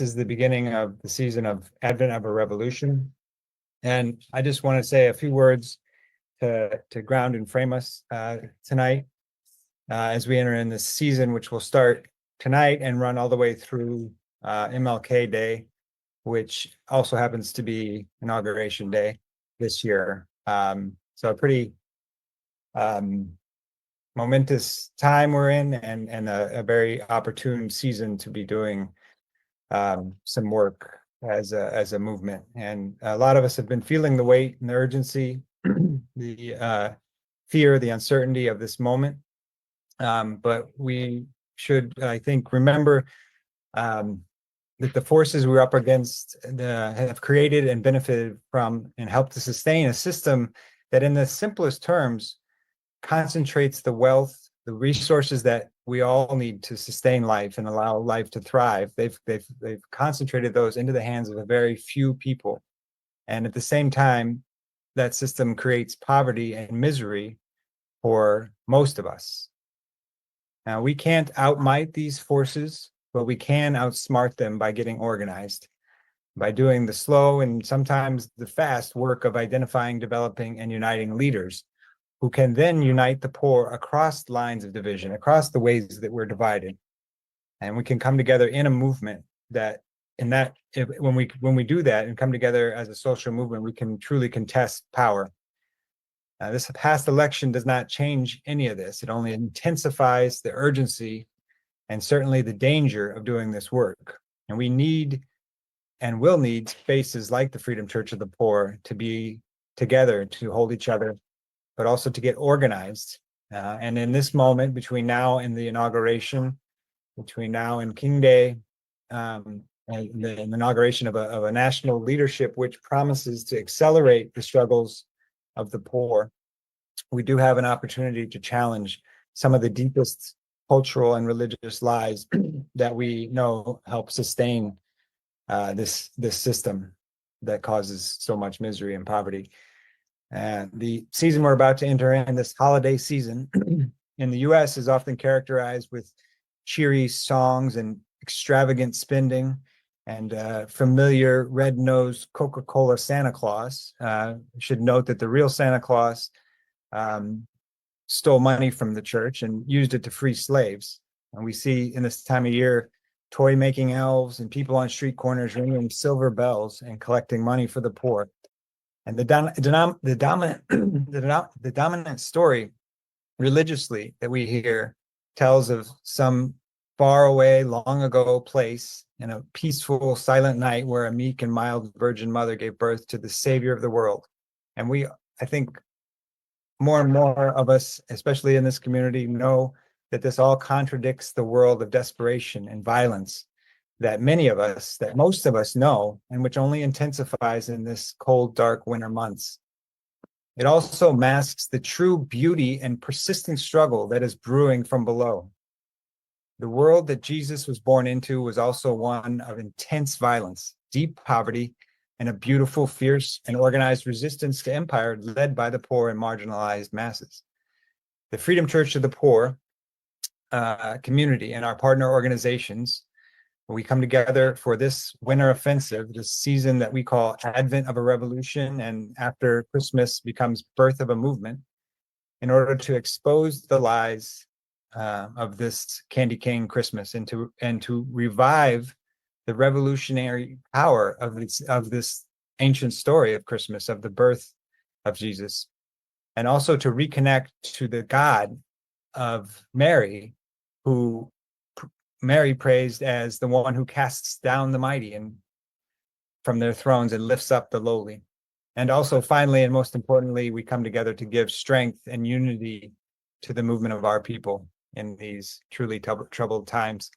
this is the beginning of the season of Advent of a Revolution. And I just want to say a few words to ground and frame us tonight as we enter in this season, which will start tonight and run all the way through MLK Day, which also happens to be Inauguration Day this year. So a pretty momentous time we're in, and a very opportune season to be doing some work as a movement. And a lot of us have been feeling the weight and the urgency, the fear, the uncertainty of this moment. But we should, I think, remember that the forces we're up against have created and benefited from and helped to sustain a system that, in the simplest terms, concentrates the wealth, the resources that we all need to sustain life and allow life to thrive. They've concentrated those into the hands of a very few people. And at the same time, that system creates poverty and misery for most of us. Now, we can't outmight these forces, but we can outsmart them by getting organized, by doing the slow and sometimes the fast work of identifying, developing, and uniting leaders who can then unite the poor across lines of division, across the ways that we're divided. And we can come together in a movement when we do that and come together as a social movement, we can truly contest power. This past election does not change any of this. It only intensifies the urgency and certainly the danger of doing this work. And we need and will need spaces like the Freedom Church of the Poor to be together, to hold each other, but also to get organized. And in this moment, between now and the inauguration, between now and King Day, and the inauguration of a national leadership which promises to accelerate the struggles of the poor, we do have an opportunity to challenge some of the deepest cultural and religious lies that we know help sustain this system that causes so much misery and poverty. And the season we're about to enter in, this holiday season in the US, is often characterized with cheery songs and extravagant spending and familiar red-nosed Coca-Cola Santa Claus. Should note that the real Santa Claus stole money from the church and used it to free slaves. And we see in this time of year toy-making elves and people on street corners ringing silver bells and collecting money for the poor. And the dominant story religiously that we hear tells of some far away, long ago place in a peaceful, silent night where a meek and mild Virgin Mother gave birth to the Savior of the world. And I think more and more of us, especially in this community, know that this all contradicts the world of desperation and violence that most of us know, and which only intensifies in this cold, dark winter months. It also masks the true beauty and persistent struggle that is brewing from below. The world that Jesus was born into was also one of intense violence, deep poverty, and a beautiful, fierce, and organized resistance to empire led by the poor and marginalized masses. The Freedom Church of the Poor community and our partner organizations, we come together for this winter offensive, this season that we call Advent of a Revolution, and after Christmas becomes birth of a movement, in order to expose the lies of this candy cane Christmas and to revive the revolutionary power of this ancient story of Christmas, of the birth of Jesus, and also to reconnect to the God of Mary, who Mary praised as the one who casts down the mighty and from their thrones and lifts up the lowly. And also, finally, and most importantly, we come together to give strength and unity to the movement of our people in these truly troubled times.